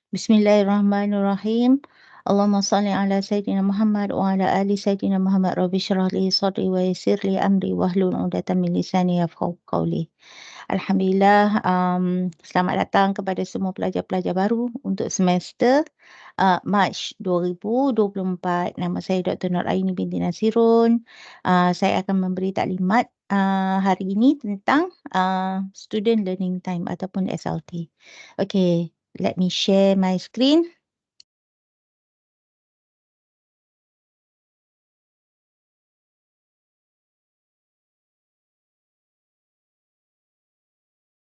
Bismillahirrahmanirrahim. Allahumma salli ala Sayyidina Muhammad wa ala ali Sayyidina Muhammad. Rabbi syrah li sadri wa yassir li amri wahlul 'uqdatam min lisani yafqahu qawli. Alhamdulillah, selamat datang kepada semua pelajar-pelajar baru untuk semester Mac 2024. Nama saya Dr. Nur Aini binti Nasirun. Saya akan memberi taklimat hari ini tentang student learning time ataupun SLT. Okay, let me share my screen.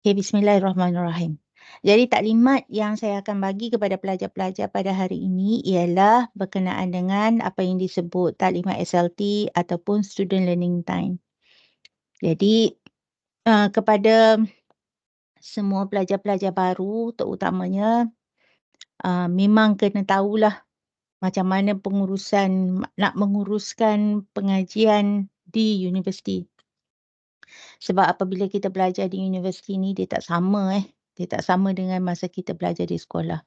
Okay, bismillahirrahmanirrahim. Jadi taklimat yang saya akan bagi kepada pelajar-pelajar pada hari ini ialah berkenaan dengan apa yang disebut taklimat SLT ataupun student learning time. Jadi kepada semua pelajar-pelajar baru terutamanya memang kena tahulah macam mana nak menguruskan pengajian di universiti. Sebab apabila kita belajar di universiti ni dia tak sama dia tak sama dengan masa kita belajar di sekolah.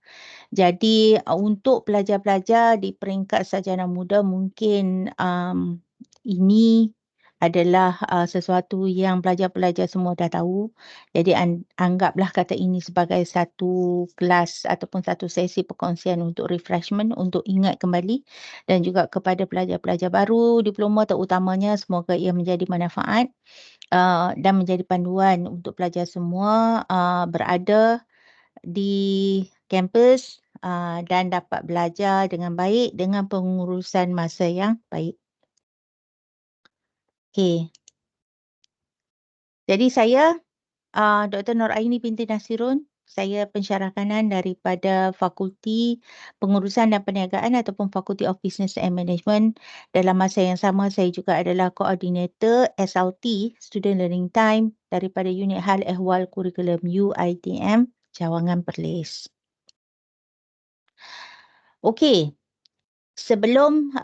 Jadi untuk pelajar-pelajar di peringkat sarjana muda mungkin ini adalah sesuatu yang pelajar-pelajar semua dah tahu. Jadi anggaplah kata ini sebagai satu kelas ataupun satu sesi perkongsian untuk refreshment, untuk ingat kembali, dan juga kepada pelajar-pelajar baru diploma terutamanya semoga ia menjadi manfaat dan menjadi panduan untuk pelajar semua berada di kampus dan dapat belajar dengan baik dengan pengurusan masa yang baik. Okey. Jadi saya Dr. Nur Aini binti Nasirun. Saya pensyarah kanan daripada Fakulti Pengurusan dan Perniagaan ataupun Fakulty of Business and Management. Dalam masa yang sama saya juga adalah koordinator SLT Student Learning Time daripada Unit Hal Ehwal Kurikulum UiTM Cawangan Perlis. Okey. Sebelum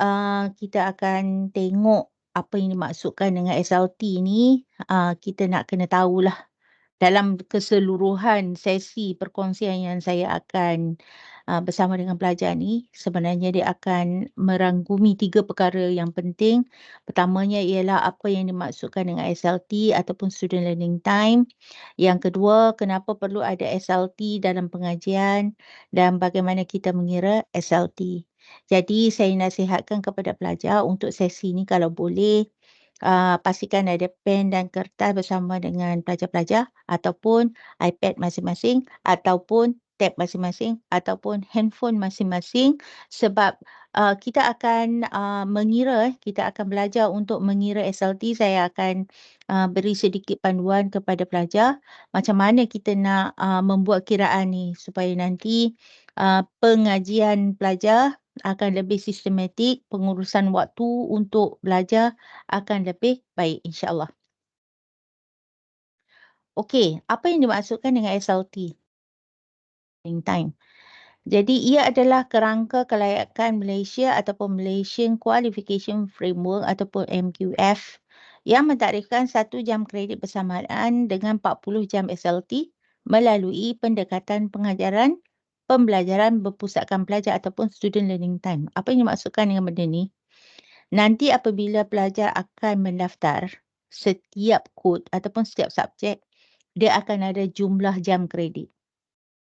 kita akan tengok apa yang dimaksudkan dengan SLT ni, kita nak kena tahulah dalam keseluruhan sesi perkongsian yang saya akan bersama dengan pelajar ni, sebenarnya dia akan merangkumi 3 perkara yang penting. Pertamanya ialah apa yang dimaksudkan dengan SLT ataupun Student Learning Time. Yang kedua, kenapa perlu ada SLT dalam pengajian dan bagaimana kita mengira SLT. Jadi saya nasihatkan kepada pelajar untuk sesi ni kalau boleh pastikan ada pen dan kertas bersama dengan pelajar-pelajar ataupun iPad masing-masing ataupun tab masing-masing ataupun handphone masing-masing sebab kita akan kita akan belajar untuk mengira SLT. Saya akan beri sedikit panduan kepada pelajar macam mana kita nak membuat kiraan ni supaya nanti pengajian pelajar akan lebih sistematik, pengurusan waktu untuk belajar akan lebih baik insya-Allah. Okey, apa yang dimaksudkan dengan SLT? Time. Jadi ia adalah kerangka kelayakan Malaysia ataupun Malaysian Qualification Framework ataupun MQF yang mentarikkan 1 jam kredit bersamaan dengan 40 jam SLT melalui pendekatan pengajaran pembelajaran berpusatkan pelajar ataupun student learning time. Apa yang dimaksudkan dengan benda ni? Nanti apabila pelajar akan mendaftar, setiap kod ataupun setiap subjek, dia akan ada jumlah jam kredit.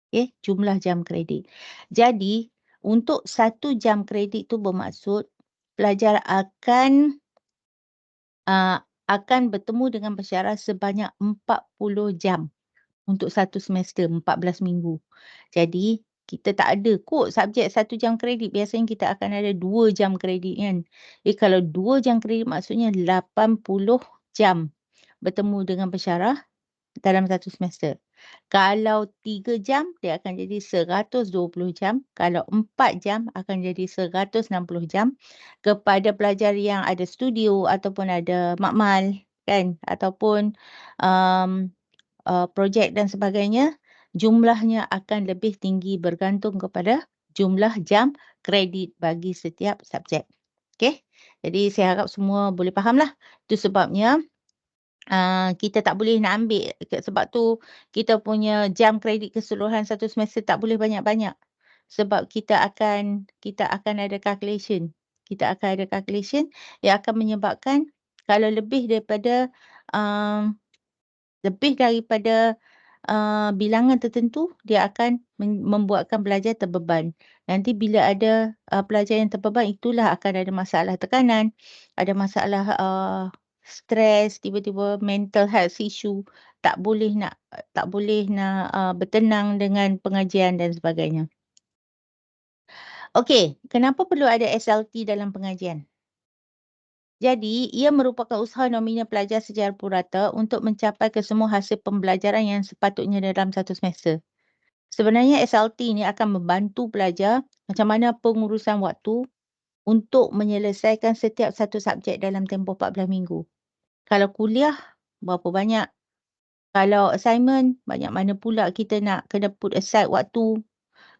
Okay, jumlah jam kredit. Jadi, untuk 1 jam kredit tu bermaksud pelajar akan bertemu dengan pensyarah sebanyak 40 jam untuk satu semester, 14 minggu. Jadi, kita tak ada kot subjek 1 jam kredit. Biasanya kita akan ada 2 jam kredit kan. Kalau 2 jam kredit maksudnya 80 jam bertemu dengan pensyarah dalam satu semester. Kalau 3 jam, dia akan jadi 120 jam. Kalau 4 jam, akan jadi 160 jam. Kepada pelajar yang ada studio ataupun ada makmal kan, ataupun projek dan sebagainya, jumlahnya akan lebih tinggi bergantung kepada jumlah jam kredit bagi setiap subjek. Okey, jadi saya harap semua boleh fahamlah. Itu sebabnya kita tak boleh nak ambil sebab tu kita punya jam kredit keseluruhan satu semester tak boleh banyak-banyak. sebab kita akan ada calculation. Kita akan ada calculation yang akan menyebabkan kalau lebih daripada bilangan tertentu, dia akan membuatkan pelajar terbeban. Nanti bila ada pelajar yang terbeban, itulah akan ada masalah tekanan, ada masalah stres, tiba-tiba mental health issue, tak boleh nak bertenang dengan pengajian dan sebagainya. Okey, kenapa perlu ada SLT dalam pengajian? Jadi, ia merupakan usaha nominal pelajar secara purata untuk mencapai kesemua hasil pembelajaran yang sepatutnya dalam satu semester. Sebenarnya SLT ni akan membantu pelajar macam mana pengurusan waktu untuk menyelesaikan setiap satu subjek dalam tempoh 14 minggu. Kalau kuliah, berapa banyak? Kalau assignment, banyak mana pula kita nak kena put aside waktu.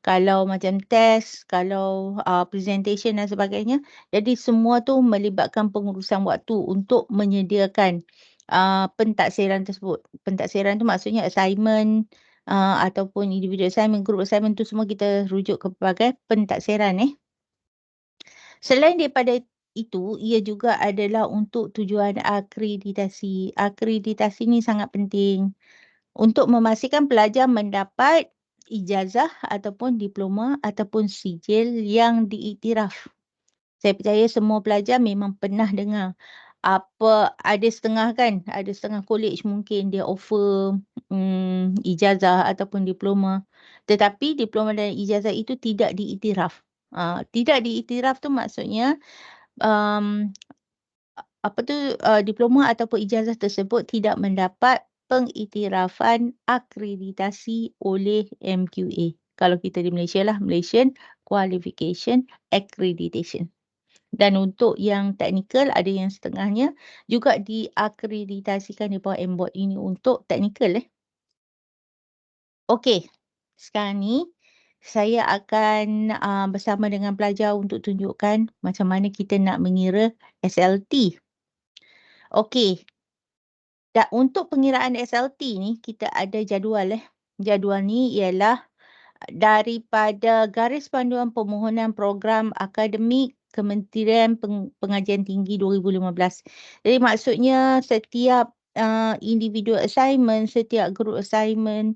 Kalau macam test, kalau presentation dan sebagainya. Jadi semua tu melibatkan pengurusan waktu untuk menyediakan pentaksiran tersebut. Pentaksiran tu maksudnya assignment ataupun individual assignment, group assignment tu semua kita rujuk kepada pentaksiran. Selain daripada itu, ia juga adalah untuk tujuan akreditasi. Akreditasi ni sangat penting untuk memastikan pelajar mendapat ijazah ataupun diploma ataupun sijil yang diiktiraf. Saya percaya semua pelajar memang pernah dengar ada setengah college mungkin dia offer ijazah ataupun diploma. Tetapi diploma dan ijazah itu tidak diiktiraf. Tidak diiktiraf tu maksudnya um, diploma ataupun ijazah tersebut tidak mendapat pengiktirafan akreditasi oleh MQA. Kalau kita di Malaysia lah, Malaysian Qualification Accreditation. Dan untuk yang teknikal, ada yang setengahnya juga diakreditasikan di bawah MBOD ini untuk teknikal. Okey, sekarang ni saya akan bersama dengan pelajar untuk tunjukkan macam mana kita nak mengira SLT. Okey, dan untuk pengiraan SLT ni kita ada jadual. Jadual ni ialah daripada Garis Panduan Permohonan Program Akademik Kementerian Pengajian Tinggi 2015. Jadi maksudnya setiap individual assignment, setiap group assignment,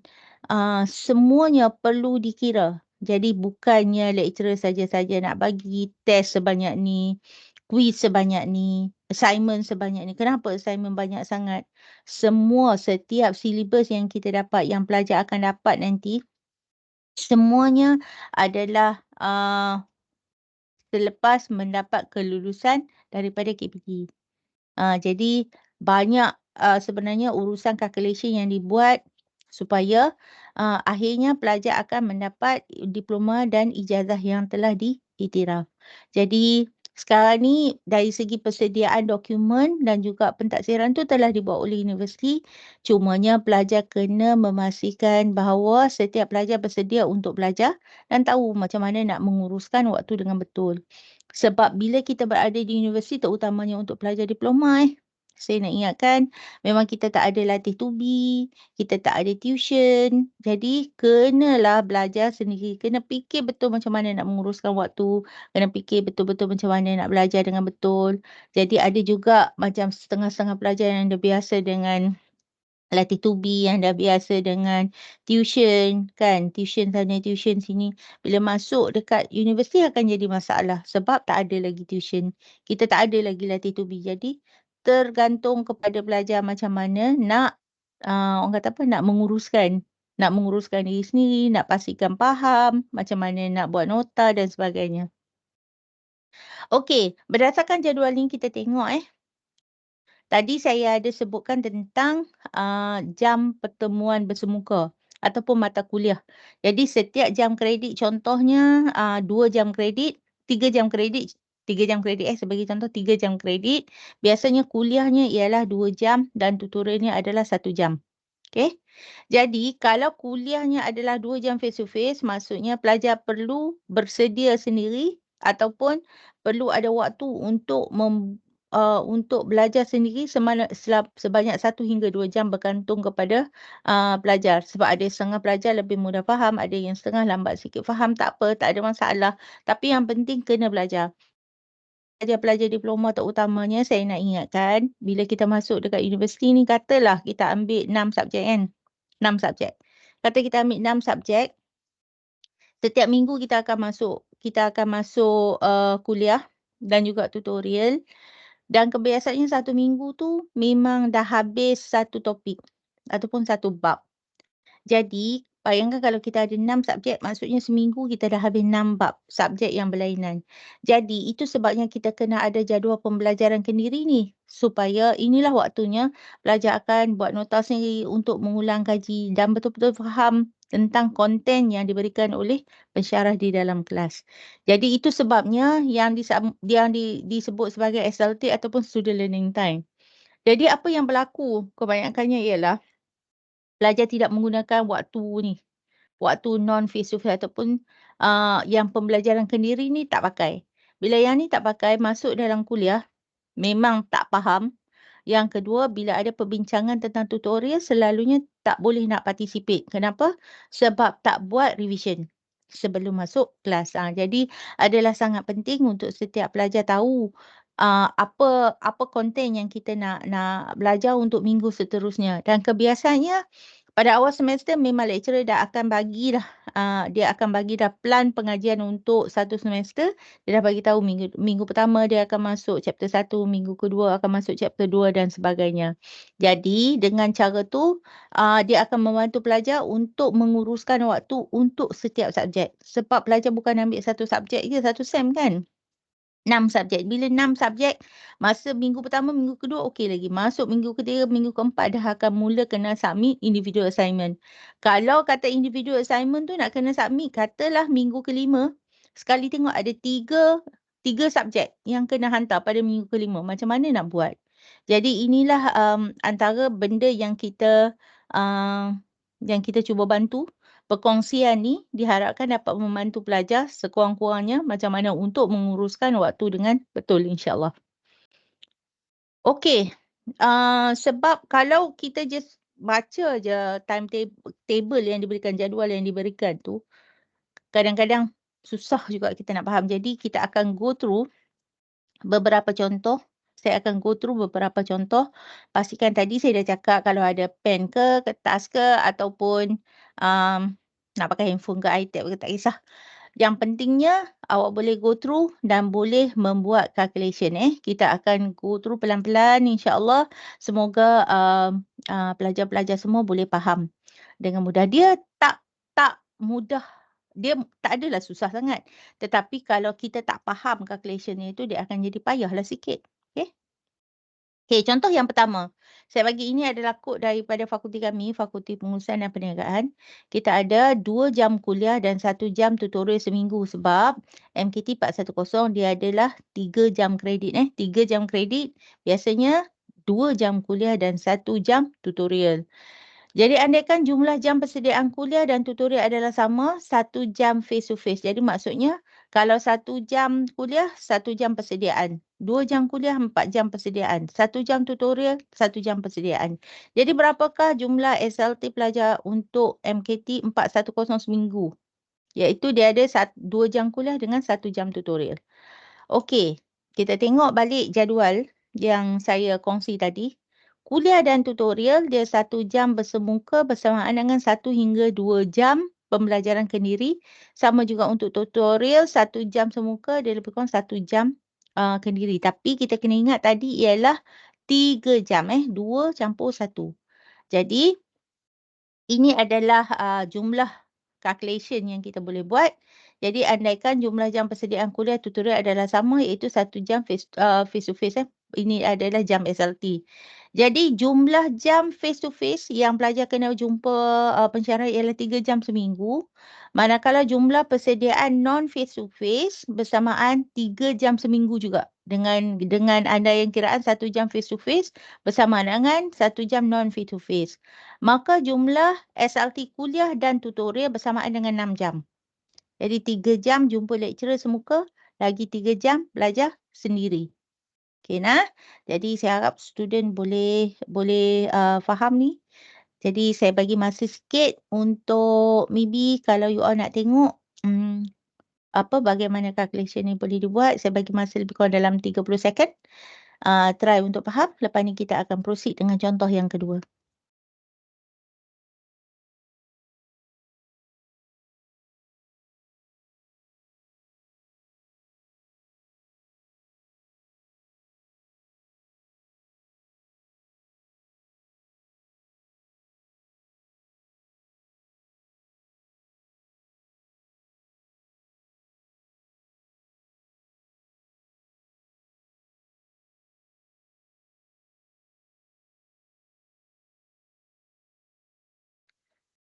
semuanya perlu dikira. Jadi bukannya lecturer saja-saja nak bagi test sebanyak ni, quiz sebanyak ni, assignment sebanyak ni. Kenapa assignment banyak sangat? Setiap silibus yang kita dapat, yang pelajar akan dapat nanti, semuanya adalah selepas mendapat kelulusan daripada KPT. Jadi banyak sebenarnya urusan calculation yang dibuat supaya akhirnya pelajar akan mendapat diploma dan ijazah yang telah diiktiraf. Jadi sekarang ni dari segi persediaan dokumen dan juga pentaksiran tu telah dibuat oleh universiti. Cumanya pelajar kena memastikan bahawa setiap pelajar bersedia untuk belajar dan tahu macam mana nak menguruskan waktu dengan betul. Sebab bila kita berada di universiti terutamanya untuk pelajar diploma saya nak ingatkan memang kita tak ada latih tubi, kita tak ada tuition. Jadi kenalah belajar sendiri, kena fikir betul macam mana nak menguruskan waktu, kena fikir betul-betul macam mana nak belajar dengan betul. Jadi ada juga macam setengah-setengah pelajar yang dah biasa dengan latih tubi, yang dah biasa dengan tuition kan, tuition sana tuition sini. Bila masuk dekat universiti akan jadi masalah sebab tak ada lagi tuition. Kita tak ada lagi latih tubi. Jadi tergantung kepada pelajar macam mana nak orang kata apa, nak menguruskan diri sendiri, nak pastikan faham, macam mana nak buat nota dan sebagainya. Okey, berdasarkan jadual ni kita tengok Tadi saya ada sebutkan tentang jam pertemuan bersemuka ataupun mata kuliah. Jadi setiap jam kredit contohnya 2 jam kredit, 3 jam kredit, 3 jam kredit sebagai contoh 3 jam kredit. Biasanya kuliahnya ialah 2 jam dan tutorialnya adalah 1 jam. Okey. Jadi kalau kuliahnya adalah 2 jam face to face, maksudnya pelajar perlu bersedia sendiri ataupun perlu ada waktu untuk untuk belajar sendiri sebanyak 1 hingga 2 jam bergantung kepada pelajar. Sebab ada setengah pelajar lebih mudah faham, ada yang setengah lambat sikit faham, tak apa, tak ada masalah. Tapi yang penting kena belajar. Pelajar-pelajar diploma terutamanya saya nak ingatkan, bila kita masuk dekat universiti ni, katalah kita ambil 6 subjek kan. 6 subjek. Kata kita ambil 6 subjek, setiap minggu kita akan masuk kuliah dan juga tutorial. Dan kebiasaannya satu minggu tu memang dah habis satu topik ataupun satu bab. Jadi, bayangkan kalau kita ada 6 subjek, maksudnya seminggu kita dah habis 6 bab subjek yang berlainan. Jadi, itu sebabnya kita kena ada jadual pembelajaran kendiri ni. Supaya inilah waktunya pelajar akan buat nota sendiri untuk mengulang kaji dan betul-betul faham tentang konten yang diberikan oleh pensyarah di dalam kelas. Jadi, itu sebabnya disebut sebagai SLT ataupun Student Learning Time. Jadi, apa yang berlaku kebanyakannya ialah pelajar tidak menggunakan waktu non face to face ataupun yang pembelajaran kendiri ni tak pakai. Bila yang ni tak pakai, masuk dalam kuliah, memang tak faham. Yang kedua, bila ada perbincangan tentang tutorial, selalunya tak boleh nak participate. Kenapa? Sebab tak buat revision sebelum masuk kelas. Jadi, adalah sangat penting untuk setiap pelajar tahu apa konten yang kita nak belajar untuk minggu seterusnya. Dan kebiasaannya, pada awal semester memang lecturer dia akan bagi dah plan pengajian untuk satu semester. Dia dah bagi tahu minggu pertama dia akan masuk chapter 1, minggu kedua akan masuk chapter 2 dan sebagainya. Jadi dengan cara tu dia akan membantu pelajar untuk menguruskan waktu untuk setiap subjek. Sebab pelajar bukan ambil satu subjek je, satu sem kan. 6 subjek. Bila 6 subjek, masa minggu pertama, minggu kedua okey lagi. Masuk minggu ketiga, minggu keempat dah akan mula kena submit individual assignment. Kalau kata individual assignment tu nak kena submit, katalah minggu kelima, sekali tengok ada tiga subjek yang kena hantar pada minggu kelima. Macam mana nak buat? Jadi inilah antara benda yang kita cuba bantu. Perkongsian ni diharapkan dapat membantu pelajar sekurang-kurangnya macam mana untuk menguruskan waktu dengan betul, insyaAllah. Okey, sebab kalau kita just baca je timetable yang diberikan, jadual yang diberikan tu, kadang-kadang susah juga kita nak faham. Jadi kita akan go through beberapa contoh. Saya akan go through beberapa contoh. Pastikan tadi saya dah cakap kalau ada pen ke, kertas ke ataupun nak pakai handphone ke, iPad ke, tak kisah. Yang pentingnya awak boleh go through dan boleh membuat calculation. Kita akan go through pelan-pelan, insya-Allah. Semoga pelajar-pelajar semua boleh faham dengan mudah. Dia tak mudah. Dia tak adalah susah sangat. Tetapi kalau kita tak faham calculation-nya itu, dia akan jadi payahlah sikit. Okey. Okey, contoh yang pertama. Saya bagi ini adalah kod daripada fakulti kami, Fakulti Pengurusan dan Perniagaan. Kita ada 2 jam kuliah dan 1 jam tutorial seminggu sebab MKT 410 dia adalah 3 jam kredit. 3 jam kredit, biasanya 2 jam kuliah dan 1 jam tutorial. Jadi andaikan jumlah jam persediaan kuliah dan tutorial adalah sama, 1 jam face to face. Jadi maksudnya kalau 1 jam kuliah, 1 jam persediaan. 2 jam kuliah, 4 jam persediaan. 1 jam tutorial, 1 jam persediaan. Jadi berapakah jumlah SLT pelajar untuk MKT 410 seminggu? Iaitu dia ada 2 jam kuliah dengan 1 jam tutorial. Okey, kita tengok balik jadual yang saya kongsi tadi. Kuliah dan tutorial dia 1 jam bersemuka bersamaan dengan 1 hingga 2 jam pembelajaran kendiri. Sama juga untuk tutorial 1 jam semuka, dia lebih kurang 1 jam kendiri. Tapi kita kena ingat tadi ialah 3 jam. 2 campur 1. Jadi ini adalah jumlah calculation yang kita boleh buat. Jadi andaikan jumlah jam persediaan kuliah tutorial adalah sama, iaitu 1 jam face to face. Ini adalah jam SLT. Jadi jumlah jam face to face yang pelajar kena jumpa pensyarah ialah 3 jam seminggu. Manakala jumlah persediaan non face to face bersamaan 3 jam seminggu juga. Dengan andaian kiraan 1 jam face to face bersamaan dengan 1 jam non face to face. Maka jumlah SLT kuliah dan tutorial bersamaan dengan 6 jam. Jadi 3 jam jumpa lecturer semuka, lagi 3 jam belajar sendiri. Okey nah, jadi saya harap student boleh faham ni. Jadi saya bagi masa sikit untuk maybe kalau you all nak tengok, bagaimana calculation ni boleh dibuat, saya bagi masa lebih kurang dalam 30 second. Try untuk faham, lepas ni kita akan proceed dengan contoh yang kedua.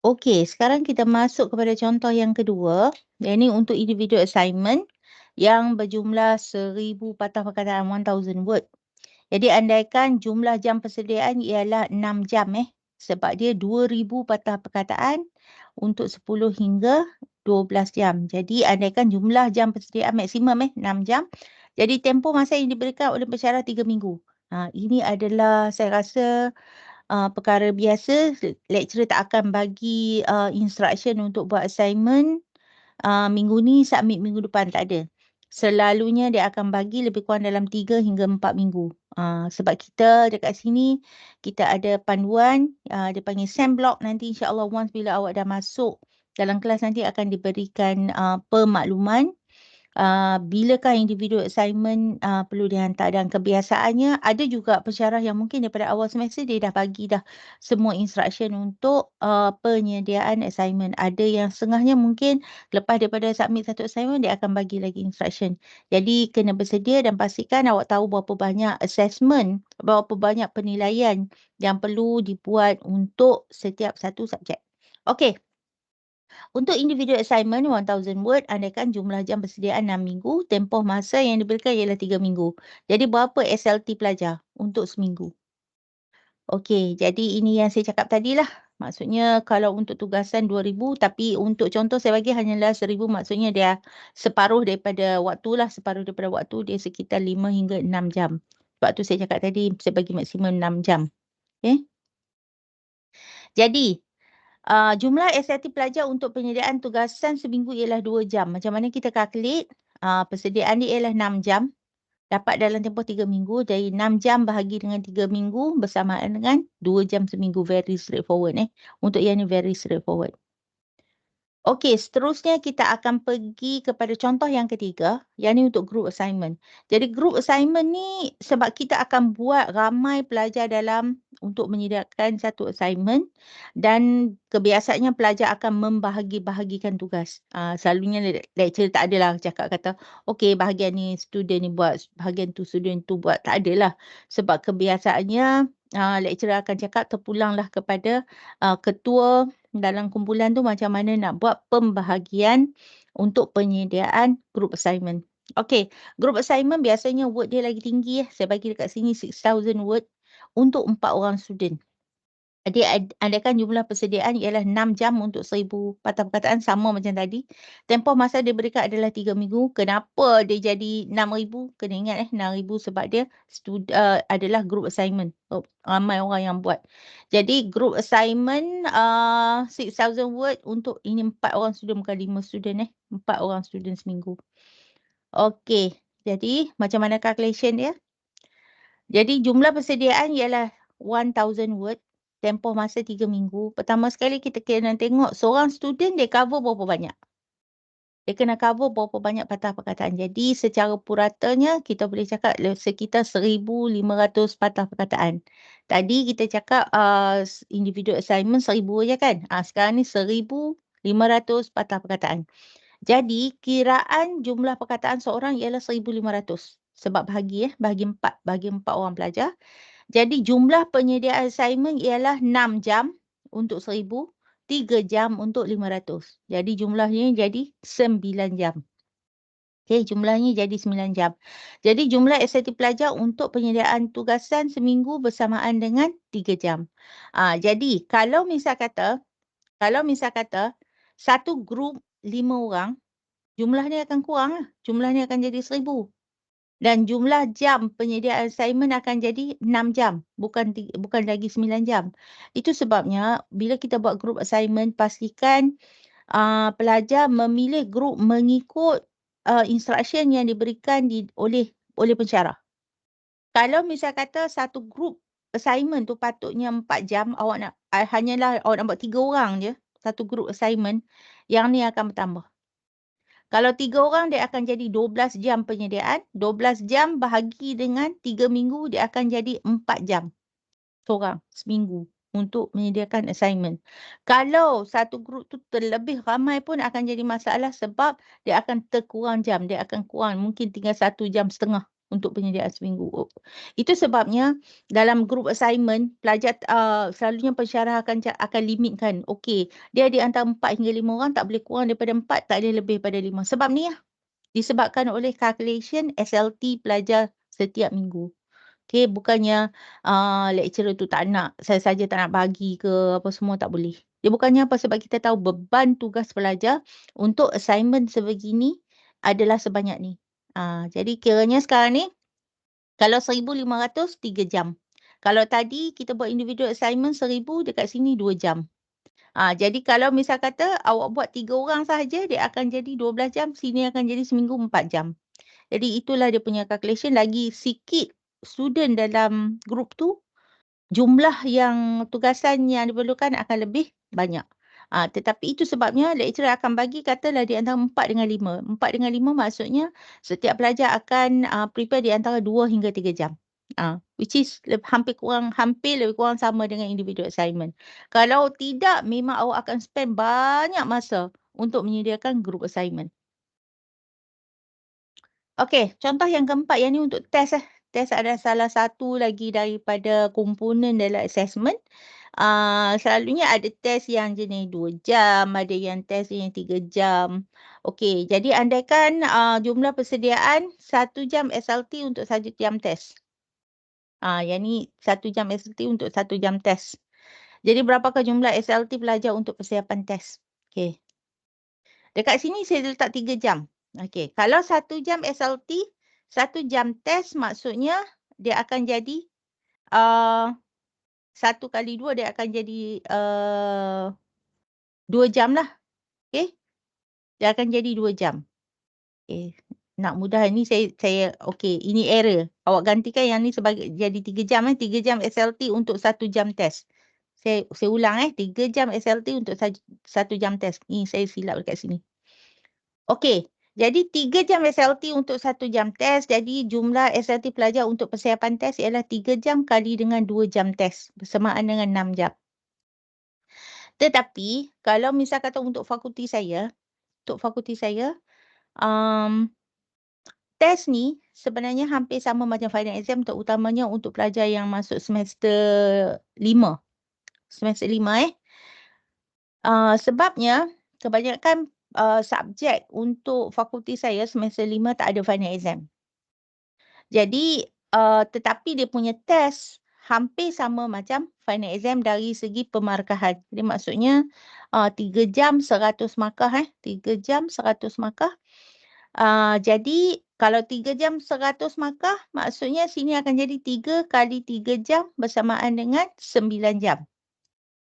Okey, sekarang kita masuk kepada contoh yang kedua. Yang ini untuk individual assignment yang berjumlah 1000 patah perkataan, 1000 word. Jadi andaikan jumlah jam persediaan ialah 6 jam sebab dia 2000 patah perkataan untuk 10 hingga 12 jam. Jadi andaikan jumlah jam persediaan maksimum 6 jam. Jadi tempoh masa yang diberikan oleh pensyarah 3 minggu. Ini adalah saya rasa perkara biasa. Lecturer tak akan bagi instruction untuk buat assignment minggu ni submit minggu depan, tak ada. Selalunya dia akan bagi lebih kurang dalam 3 hingga 4 minggu. Sebab kita dekat sini, kita ada panduan, dia panggil SAM block. Nanti insyaAllah once bila awak dah masuk dalam kelas nanti akan diberikan pemakluman bilakah individu assignment perlu dihantar, dan kebiasaannya ada juga pensyarah yang mungkin daripada awal semester dia dah bagi dah semua instruction untuk penyediaan assignment. Ada yang setengahnya mungkin lepas daripada submit satu assignment dia akan bagi lagi instruction. Jadi kena bersedia dan pastikan awak tahu berapa banyak assessment, berapa banyak penilaian yang perlu dibuat untuk setiap satu subjek. Okey. Untuk individual assignment 1000 word, andaikan jumlah jam persediaan 6 minggu, tempoh masa yang diberikan ialah 3 minggu. Jadi berapa SLT pelajar untuk seminggu? Okey, jadi ini yang saya cakap tadilah. Maksudnya kalau untuk tugasan 2000 tapi untuk contoh saya bagi hanyalah 1000, maksudnya dia separuh daripada waktulah, separuh daripada waktu dia sekitar 5 hingga 6 jam. Sebab tu saya cakap tadi saya bagi maksimum 6 jam. Okey. Jadi jumlah SLT pelajar untuk penyediaan tugasan seminggu ialah 2 jam. Macam mana kita calculate? Persediaan dia ialah 6 jam. Dapat dalam tempoh 3 minggu. Jadi 6 jam bahagi dengan 3 minggu bersamaan dengan 2 jam seminggu. Very straightforward. Untuk yang ni very straightforward. Okey, seterusnya kita akan pergi kepada contoh yang ketiga, yang ni untuk group assignment. Jadi group assignment ni sebab kita akan buat ramai pelajar dalam untuk menyediakan satu assignment, dan kebiasaannya pelajar akan membahagi-bahagikan tugas. Selalunya lecturer tak adalah cakap kata, okey bahagian ni student ni buat, bahagian tu student tu buat. Tak adalah. Sebab kebiasaannya lecturer akan cakap terpulanglah kepada ketua dalam kumpulan tu macam mana nak buat pembahagian untuk penyediaan group assignment. Okey, group assignment biasanya word dia lagi tinggi. Saya bagi dekat sini 6000 word untuk 4 orang student. Jadi andaikan jumlah persediaan ialah 6 jam untuk 1000 patah perkataan, sama macam tadi. Tempoh masa diberikan adalah 3 minggu. Kenapa dia jadi 6000? Kena ingat 6000 sebab dia adalah group assignment. Ramai orang yang buat. Jadi group assignment 6000 word untuk ini 4 orang student, bukan 5 student 4 orang student seminggu. Okey. Jadi macam mana calculation dia? Jadi jumlah persediaan ialah 1000 word. Tempoh masa 3 minggu. Pertama sekali kita kena tengok seorang student dia cover berapa banyak. Dia kena cover berapa banyak patah perkataan. Jadi secara puratanya kita boleh cakap sekitar 1500 patah perkataan. Tadi kita cakap individual assignment 1000 je kan. Sekarang ni 1500 patah perkataan. Jadi kiraan jumlah perkataan seorang ialah 1500. Sebab bahagi 4 orang pelajar. Jadi jumlah penyediaan assignment ialah 6 jam untuk 1000, 3 jam untuk 500. Jadi jumlahnya jadi 9 jam. Okey, jumlahnya jadi 9 jam. Jadi jumlah SLT pelajar untuk penyediaan tugasan seminggu bersamaan dengan 3 jam. Jadi kalau misal kata satu grup 5 orang, jumlahnya akan kurang. Jumlahnya akan jadi 1000. Dan jumlah jam penyediaan assignment akan jadi 6 jam, bukan lagi 9 jam. Itu sebabnya bila kita buat group assignment, pastikan pelajar memilih grup mengikut instruction yang diberikan oleh pensyarah. Kalau misal kata satu grup assignment tu patutnya 4 jam, hanyalah awak nak buat 3 orang je, satu grup assignment, yang ni akan bertambah. Kalau 3 orang, dia akan jadi 12 jam penyediaan. 12 jam bahagi dengan 3 minggu, dia akan jadi 4 jam seorang seminggu untuk menyediakan assignment. Kalau satu grup tu terlebih ramai pun akan jadi masalah sebab dia akan terkurang jam. Dia akan kurang, mungkin tinggal 1.5 jam untuk penyediaan seminggu. Itu sebabnya dalam grup assignment, pelajar selalunya pensyarah akan limitkan. Okey, dia di antara 4 hingga 5 orang, tak boleh kurang daripada 4, tak boleh lebih pada 5. Sebab ni lah, disebabkan oleh calculation SLT pelajar setiap minggu. Okey, bukannya lecturer tu tak nak, saya saja tak nak bagi ke apa semua, tak boleh. Dia bukannya apa, sebab kita tahu beban tugas pelajar untuk assignment sebegini adalah sebanyak ni. Jadi kiranya sekarang ni, kalau 1,500, 3 jam. Kalau tadi kita buat individual assignment 1,000, dekat sini 2 jam. Jadi kalau misal kata awak buat 3 orang sahaja, dia akan jadi 12 jam, sini akan jadi seminggu 4 jam. Jadi itulah dia punya calculation. Lagi sikit student dalam grup tu, jumlah yang tugasan yang diperlukan akan lebih banyak. Tetapi itu sebabnya lecturer akan bagi, katalah di antara 4 dengan 5. 4 dengan 5 maksudnya setiap pelajar akan prepare di antara 2 hingga 3 jam. Which is hampir lebih kurang sama dengan individual assignment. Kalau tidak, memang awak akan spend banyak masa untuk menyediakan group assignment. Okey, contoh yang keempat, yang ni untuk test . Test adalah salah satu lagi daripada komponen dalam assessment. Selalunya ada test yang jenis 2 jam, ada yang test yang 3 jam. Okey, jadi andaikan jumlah persediaan 1 jam SLT untuk 1 jam test. Yang ni 1 jam SLT untuk 1 jam test. Jadi berapakah jumlah SLT pelajar untuk persiapan test? Okey. Dekat sini saya letak 3 jam. Okey, kalau 1 jam SLT, 1 jam test maksudnya dia akan jadi 1 kali 2, dia akan jadi 2 jam lah. Okey, dia akan jadi 2 jam. Okey, nak mudah ni saya okey, ini error. Awak gantikan yang ni sebagai jadi 3 jam 3 jam SLT untuk 1 jam test. Saya ulang 3 jam SLT untuk 1 jam test. Ni saya silap dekat sini. Okey, jadi 3 jam SLT untuk 1 jam test. Jadi jumlah SLT pelajar untuk persiapan test ialah 3 jam kali dengan 2 jam test, bersamaan dengan 6 jam. Tetapi kalau misal kata untuk fakulti saya, test ni sebenarnya hampir sama macam final exam, terutamanya untuk pelajar yang masuk semester 5. Semester 5 sebabnya kebanyakan subjek untuk fakulti saya semester 5 tak ada final exam. Jadi tetapi dia punya test hampir sama macam final exam dari segi pemarkahan. Jadi maksudnya 3 jam 100 markah 3 jam 100 markah. Jadi kalau 3 jam 100 markah, maksudnya sini akan jadi 3 kali 3 jam bersamaan dengan 9 jam.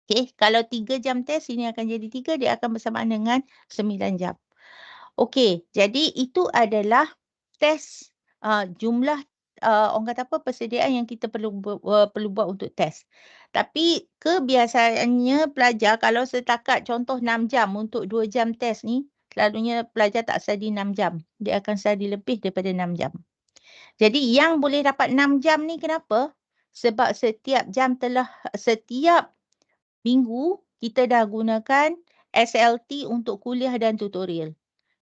Okey, kalau 3 jam test, sini akan jadi 3, dia akan bersamaan dengan 9 jam. Okey, jadi itu adalah test jumlah orang kata apa, persediaan yang kita perlu buat untuk test. Tapi kebiasaannya pelajar kalau setakat contoh 6 jam untuk 2 jam test ni, selalunya pelajar tak study 6 jam. Dia akan study lebih daripada 6 jam. Jadi yang boleh dapat 6 jam ni kenapa? Sebab setiap minggu kita dah gunakan SLT untuk kuliah dan tutorial.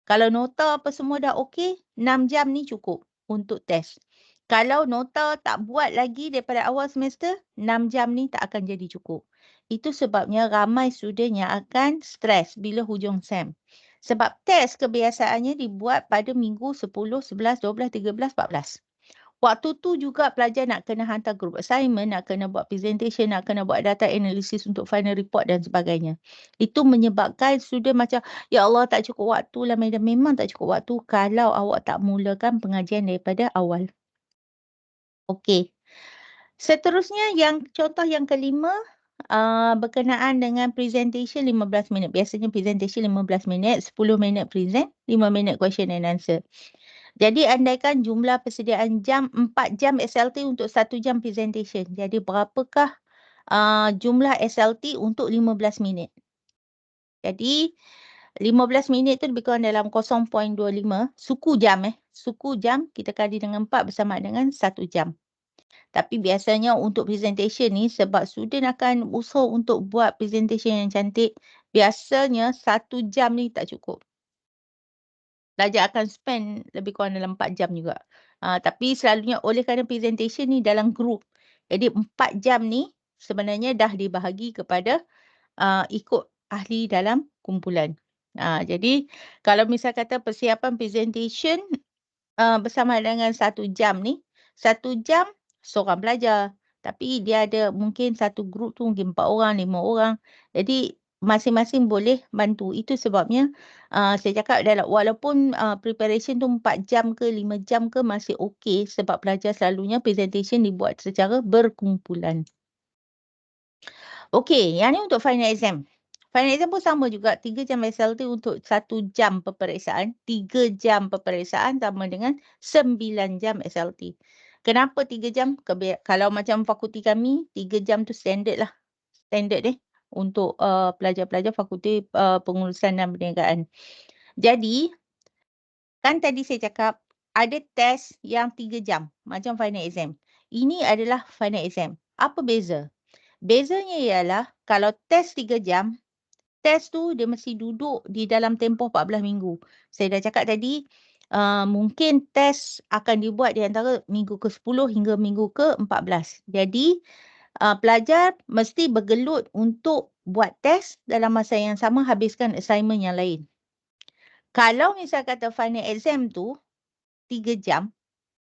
Kalau nota apa semua dah okey, 6 jam ni cukup untuk test. Kalau nota tak buat lagi daripada awal semester, 6 jam ni tak akan jadi cukup. Itu sebabnya ramai student yang akan stres bila hujung sem. Sebab test kebiasaannya dibuat pada minggu 10, 11, 12, 13, 14. Waktu tu juga pelajar nak kena hantar group assignment, nak kena buat presentation, nak kena buat data analysis untuk final report dan sebagainya. Itu menyebabkan student macam, "Ya Allah, tak cukup waktu lah madam." Memang tak cukup waktu kalau awak tak mulakan pengajian daripada awal. Okey. Seterusnya contoh yang kelima, berkenaan dengan presentation 15 minit. Biasanya presentation 15 minit, 10 minit present, 5 minit question and answer. Jadi andaikan jumlah persediaan jam 4 jam SLT untuk 1 jam presentation. Jadi berapakah jumlah SLT untuk 15 minit? Jadi 15 minit tu lebih kurang dalam 0.25 suku jam Suku jam kita kali dengan 4 bersama dengan 1 jam. Tapi biasanya untuk presentation ni sebab student akan usaha untuk buat presentation yang cantik, biasanya 1 jam ni tak cukup. Pelajar akan spend lebih kurang dalam 4 jam juga. Tapi selalunya oleh kerana presentation ni dalam group. Jadi 4 jam ni sebenarnya dah dibahagi kepada ikut ahli dalam kumpulan. Jadi kalau misal kata persiapan presentation bersama dengan 1 jam ni, 1 jam seorang pelajar. Tapi dia ada mungkin satu grup tu mungkin 4 orang, 5 orang. Jadi masing-masing boleh bantu. Itu sebabnya saya cakap walaupun preparation tu 4 jam ke 5 jam ke masih okey sebab pelajar selalunya presentation dibuat secara berkumpulan. Okey, yang ni untuk final exam. Final exam pun sama juga, 3 jam SLT untuk 1 jam peperiksaan. 3 jam peperiksaan sama dengan 9 jam SLT. Kenapa 3 jam? Kalau macam fakulti kami, 3 jam tu standard lah. Standard untuk pelajar-pelajar fakulti pengurusan dan perniagaan. Jadi, kan tadi saya cakap ada test yang 3 jam macam final exam. Ini adalah final exam. Apa beza? Bezanya ialah kalau test 3 jam, test tu dia mesti duduk di dalam tempoh 14 minggu. Saya dah cakap tadi, mungkin test akan dibuat di antara minggu ke-10 hingga minggu ke-14. Jadi, pelajar mesti bergelut untuk buat test dalam masa yang sama habiskan assignment yang lain. Kalau misal kata final exam tu 3 jam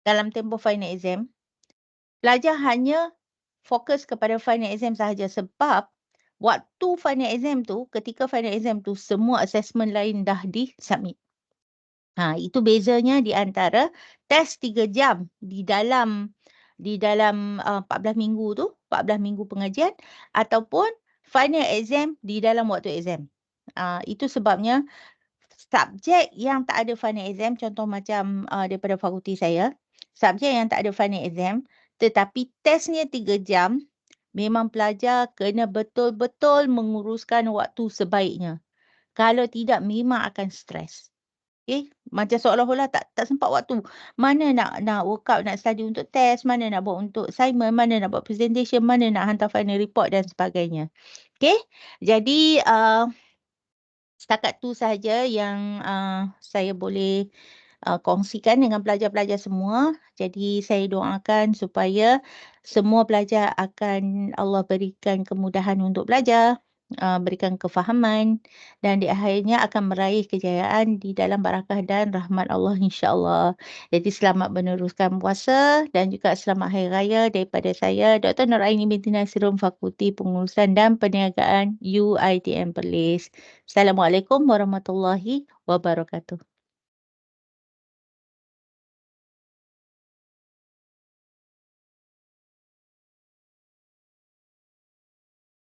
dalam tempoh final exam, pelajar hanya fokus kepada final exam sahaja sebab waktu final exam tu, ketika final exam tu semua assessment lain dah di-submit. Itu bezanya di antara test 3 jam di dalam 14 minggu tu, 14 minggu pengajian ataupun final exam di dalam waktu exam. Itu sebabnya subjek yang tak ada final exam, contoh macam daripada fakulti saya, subjek yang tak ada final exam tetapi testnya 3 jam, memang pelajar kena betul-betul menguruskan waktu sebaiknya. Kalau tidak memang akan stres. Okey, macam seolah-olah tak sempat waktu. Mana nak workout, nak study untuk test, mana nak buat untuk assignment, mana nak buat presentation, mana nak hantar final report dan sebagainya. Okey, jadi setakat tu sahaja yang saya boleh kongsikan dengan pelajar-pelajar semua. Jadi saya doakan supaya semua pelajar akan Allah berikan kemudahan untuk belajar, berikan kefahaman dan di akhirnya akan meraih kejayaan di dalam barakah dan rahmat Allah insya-Allah. Jadi selamat meneruskan puasa dan juga selamat Hari Raya daripada saya Dr. Nur Aini binti Nasirum Fakulti Pengurusan dan Perniagaan UiTM Perlis. Assalamualaikum warahmatullahi wabarakatuh.